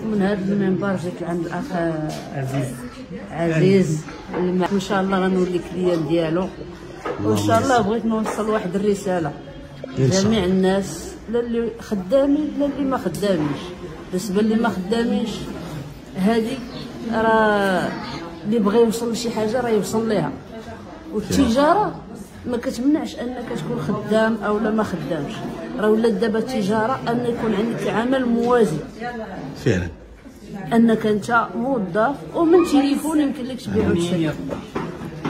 من هذا المنبر جيت عند الاخ عزيز اللي ان شاء الله غنولي كليان ديالو، وان شاء الله بغيت نوصل واحد الرساله جميع الناس، لا اللي خدامين لا اللي ما خدامينش. بالنسبه اللي ما خدامينش هذه راه اللي بغى يوصل لشي حاجه راه يوصل ليها، والتجاره ما كتمنعش انك تكون خدام او لا ما خدامش. راه ولات دابا التجاره ان يكون عندك عمل موازي فعلا، انك انت موظف ومن تليفون يمكن لك تبيع وتشري.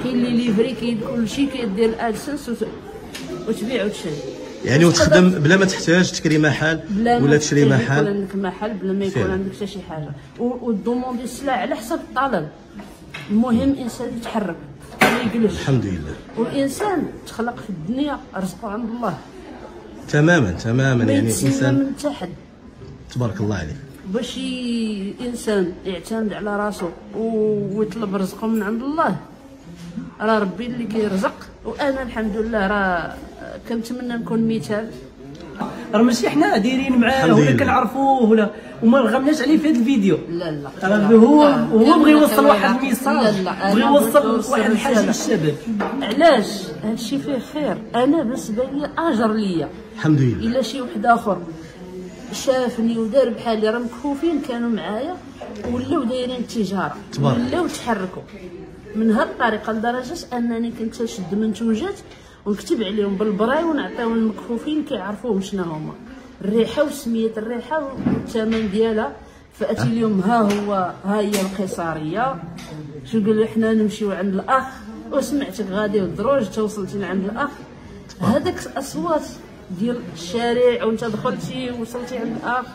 كاين اللي ليفري كاين كلشي كيدير الادسنس وتبيع وتشري، يعني وتخدم بلا ما تحتاج تكري محل ولا تشري محل، يكون عندك محل بلا ما يكون عندك حتى شي حاجه، والدوموندي السلع على حسب الطلب. المهم الانسان يتحرك ما يجلس. الحمد لله. والانسان تخلق في الدنيا رزقه عند الله تماما تماما، يعني الانسان من تحت. تبارك الله عليك. باش الانسان يعتمد على راسه ويطلب رزقه من عند الله، راه ربي اللي كيرزق. وانا الحمد لله راه كنتمنى نكون مثال. راه ماشي حنا دايرين معاه ولا كنعرفوه ولا وما رغمناش عليه في هذا الفيديو. لا لا، راه هو بغى يوصل واحد الميساج، بغى يوصل واحد الحاجه للشباب. علاش هادشي فيه خير؟ انا بالنسبه لي اجر ليا الحمد لله. الا شي واحد اخر شافني ودار بحالي، راه مكفوفين كانوا معايا ولاو دايرين التجاره ولاو تحركوا من هاد الطريقه، لدرجه انني كنت نشد منتوجات ونكتب عليهم بالبراي ونعطيهم المكفوفين كيعرفوهم شنو هما الريحه وسميه الريحه والثمن ديالها. فاتي اليوم ها هي القيصريه. شو قال حنا نمشيو عند الاخ وسمعتك غادي والدروج توصلتي لعند الاخ. هذاك الاصوات ديال الشارع وانت دخلتي وصلتي عند الاخ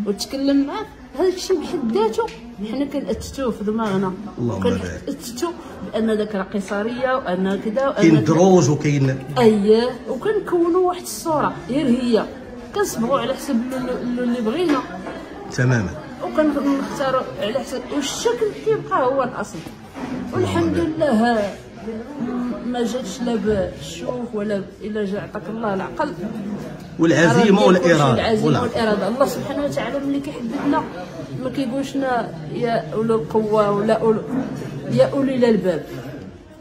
وتكلم معاه، هذاك الشيء بحد ذاته حنا كنأتتوه في دماغنا، وكنأتتو بان ذاك راه قيصريه وان كذا كاين دروج وكاين وكنكونوا واحد الصوره غير هي، كنصبغوا على حسب اللي بغينا تماما، وكنختاروا على حسب والشكل كيبقى هو الاصل. والحمد لله ما جاتش لا بالشوف ولا الا جا عطاك الله العقل والعزيمه والاراده. والاراده الله سبحانه وتعالى ملي كيحددنا ما كيقولش لنا يا اولي القوه ولا يا اولي الالباب.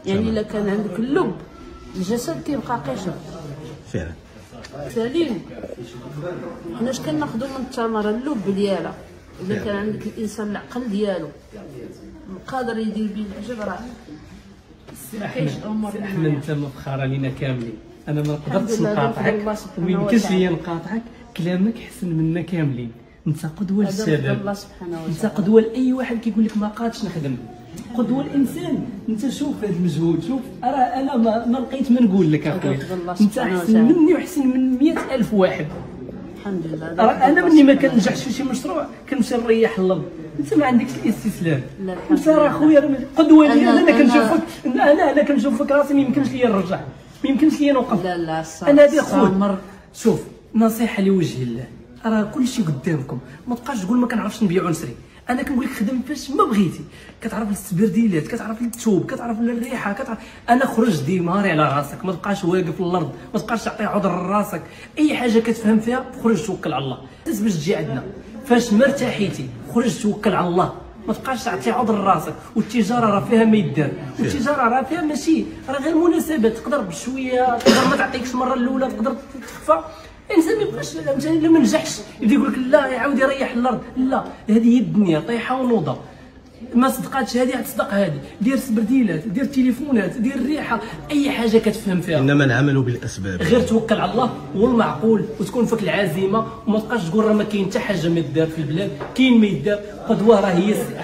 يعني الا كان عندك اللب الجسد كيبقى قشر فعلا سليم. حناش كناخذوا من الثمره اللب ديالها. اذا كان عندك الانسان العقل ديالو قادر يدير به العجب، راه احنا انت مفخره لينا كاملين. انا ما نقدرش نقاطعك وما يمكنش ليا نقاطعك، كلامك حسن منا كاملين. انت قدوه للشباب، انت قدوه لاي واحد كيقول لك ما قادش نخدم، قدوه الانسان. انت شوف هذا المجهود، شوف راه انا ما لقيت ما نقول لك اخويا، انت احسن مني وحسن من 100,000 واحد. الحمد لله. انا مني ما كننجحش في شي مشروع كنمشي نريح الارض، انت ما عندكش الاستسلام. انت راه خويا قدوه لي. انا كنشوفك راسي ما يمكنش ليا نرجع، ما يمكنش ليا نوقف. لا انا هذه خويا. شوف نصيحه لوجه الله، راه كلشي قدامكم، ما تبقاش تقول ما كنعرفش نبيع ونشري. انا كنقول لك خدم فاش ما بغيتي، كتعرف السبرديلات، كتعرف الثوب، كتعرف الريحه، كتعرف. انا خرج ديماري على راسك، ما تبقاش واقف في الارض، ما تبقاش تعطي عذر لراسك. اي حاجه كتفهم فيها خرج توكل على الله. باش تجي عندنا فاش ما ارتاحيتي خرج توكل على الله، ما تبقاش تعطي عذر لراسك. والتجاره راه فيها ما يدار، والتجاره راه فيها ماشي راه غير مناسبات. تقدر بشويه، تقدر ما تعطيكش المره الاولى، تقدر تخفى. الانسان ما يبقاش الا ما نجحش يبدا يقول لك لا يعاود يريح الارض. لا، هذه هي الدنيا طيحه ونوضه. ما صدقاتش هذه تصدق هذه. دير سبرديلات، دير تليفونات، دير الريحه، اي حاجه كتفهم فيها. انما العمل بالاسباب. غير توكل على الله والمعقول وتكون فيك العزيمه، وما تبقاش تقول راه ما كاين حتى حاجه ما يدار في البلاد. كاين ما يدار. قدوه راه هي السي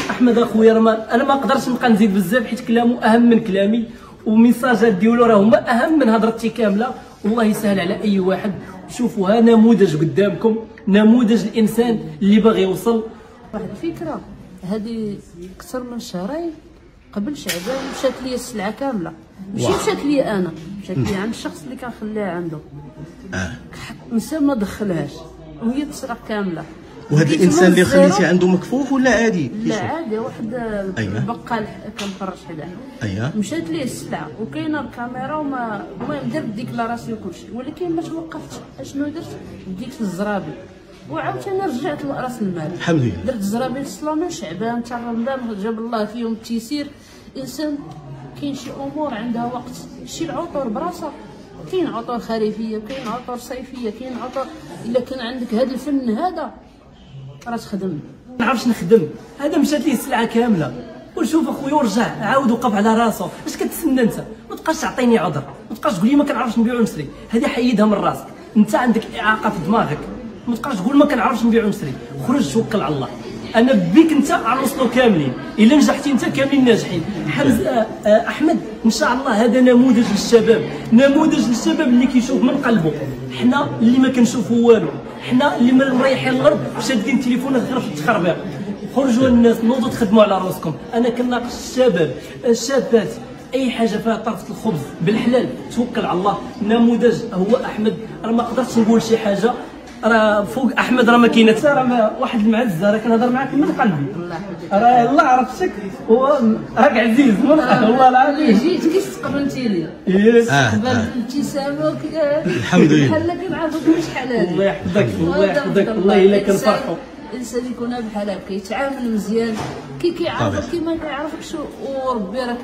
احمد اخويا. انا ما نقدرش نبقى نزيد بزاف حيت كلامه اهم من كلامي، والميساجات ديالو راه هما اهم من هضرتي كامله. والله يسهل على اي واحد. شوفوا ها نموذج قدامكم، نموذج الانسان اللي باغي يوصل. واحد الفكره هذه اكثر من شهرين قبل شعبان مشات لي السلعه كامله، ماشي مشات لي انا، مشات لي عند الشخص اللي كنخليها عنده. نسى ما دخلهاش وهي تسرق كامله. وهذا الانسان اللي خليتي عنده مكفوف ولا عادي؟ لا عادي، واحد بقال كنفرج حداه. مشات ليه السلعه وكاينه الكاميرا وما المهم درت ديكلاراسيون كلشي، ولكن ما توقفتش. اشنو درت؟ ديت الزرابي وعاوتاني رجعت لراس المال. الحمد لله. درت زرابين السلامه شعبان تاع رمضان جاب الله فيهم التيسير. انسان كاين شي امور عندها وقت، شي العطور براسها، كاين عطور خريفيه، كاين عطور صيفيه، كاين عطور. الا كان عندك هذا الفن هذا راه تخدم. ما نعرفش نخدم، هذا مشات ليه السلعه كامله. وشوف اخويا ورجع عاود وقف على راسو. اش كتسنى انت؟ ما تبقاش تعطيني عذر، ما تبقاش تقول لي ما كنعرفش نبيع ونشري، هذه حيدها من راسك. انت عندك اعاقه في دماغك، ما تبقاش تقول ما كنعرفش نبيع ونشري. خرج توكل على الله. انا بيك انت غنوصلوا كاملين، الا نجحتي انت كاملين ناجحين. احمد ان شاء الله هذا نموذج للشباب، نموذج للشباب اللي كيشوف من قلبه. حنا اللي ما كنشوفوا والو، حنا اللي مريحين الارض وشادين التليفونات غير في التخربيق. خرجوا الناس نوضوا تخدموا على راسكم. انا كناقش الشباب الشابات، اي حاجه فيها طرفه الخبز بالحلال توكل على الله. نموذج هو احمد. راه ما قدرتش نقول شي حاجه راه فوق احمد، راه ما كاينه حتى راه واحد المعزه، راه كنهضر معاك من قلبي. راه الله عرفتك راك عزيز والله العظيم. جيت كي استقبلتي لي قبل الابتسامه الحمد لله بحال كنعرفك من شحال هذه. الله يحفظك الله يحفظك والله الا كنفرحوا. الانسان يكون بحال هكا كيتعامل مزيان كيعرفك كيما كيعرفكش، وربي راه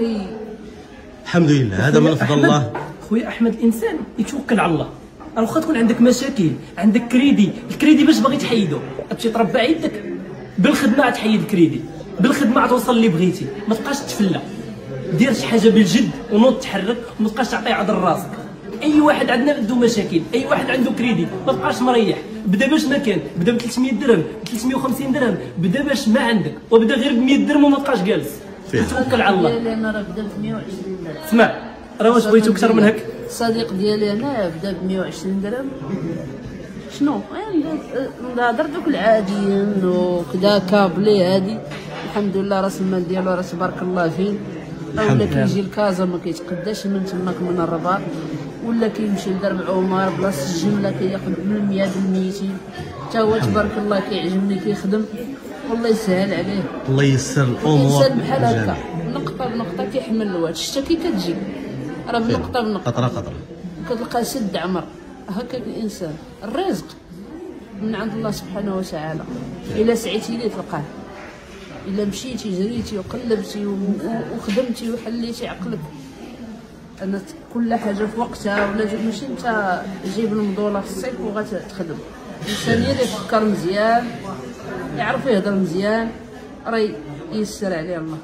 الحمد لله. هذا من فضل الله. خويا احمد الانسان يتوكل على الله. راه واخا تكون عندك مشاكل، عندك كريدي، الكريدي باش باغي تحيدو غتمشي تربع يدك بالخدمه، تحيد الكريدي بالخدمه توصل اللي بغيتي. ما تبقاش تفلى، دير شي حاجه بالجد ونوض تحرك، وما تبقاش تعطي عذر راسك. اي واحد عندنا عنده مشاكل، اي واحد عنده كريدي، ما تبقاش مريح. بدا باش ما كان، بدا ب 300 درهم، ب 350 درهم، بدا باش ما عندك، وبدا غير ب 100 درهم وما تبقاش جالس. توكل على الله. انا راه بدا ب 120 درهم. اسمع راه واش بغيتو اكثر من هك؟ الصديق ديالي انا بدا ب 120 درهم. شنو نهضر دوك العاديين وكذا كابلي هادي. الحمد لله راس المال ديالو راه تبارك الله فيه. ولا كيجي لكازا ما كيتقداش من تماك من الرباط، ولا كيمشي لدرب عمر بلاصه الجمله كياخذ من 100 ل 200. حتى هو تبارك الله كيعجبني كيخدم، والله يسهل عليه. الله ييسر الامور. الانسان بحال هكا نقطه بنقطه كيحمل الواد. شتا كي كتجي راه بنقطه بنقطه قطره قطره كتلقى سد عمر. هكا الانسان الرزق من عند الله سبحانه وتعالى. الا سعيتي ليه تلقاه، الا مشيتي جريتي وقلبتي وخدمتي وحليتي عقلك. انا كل حاجه في وقتها، ولا ماشي انت جيب المضوله في الصيف وغتخدم. الانسان اللي يفكر مزيان، يعرف يهضر مزيان، راه ييسر عليه الله.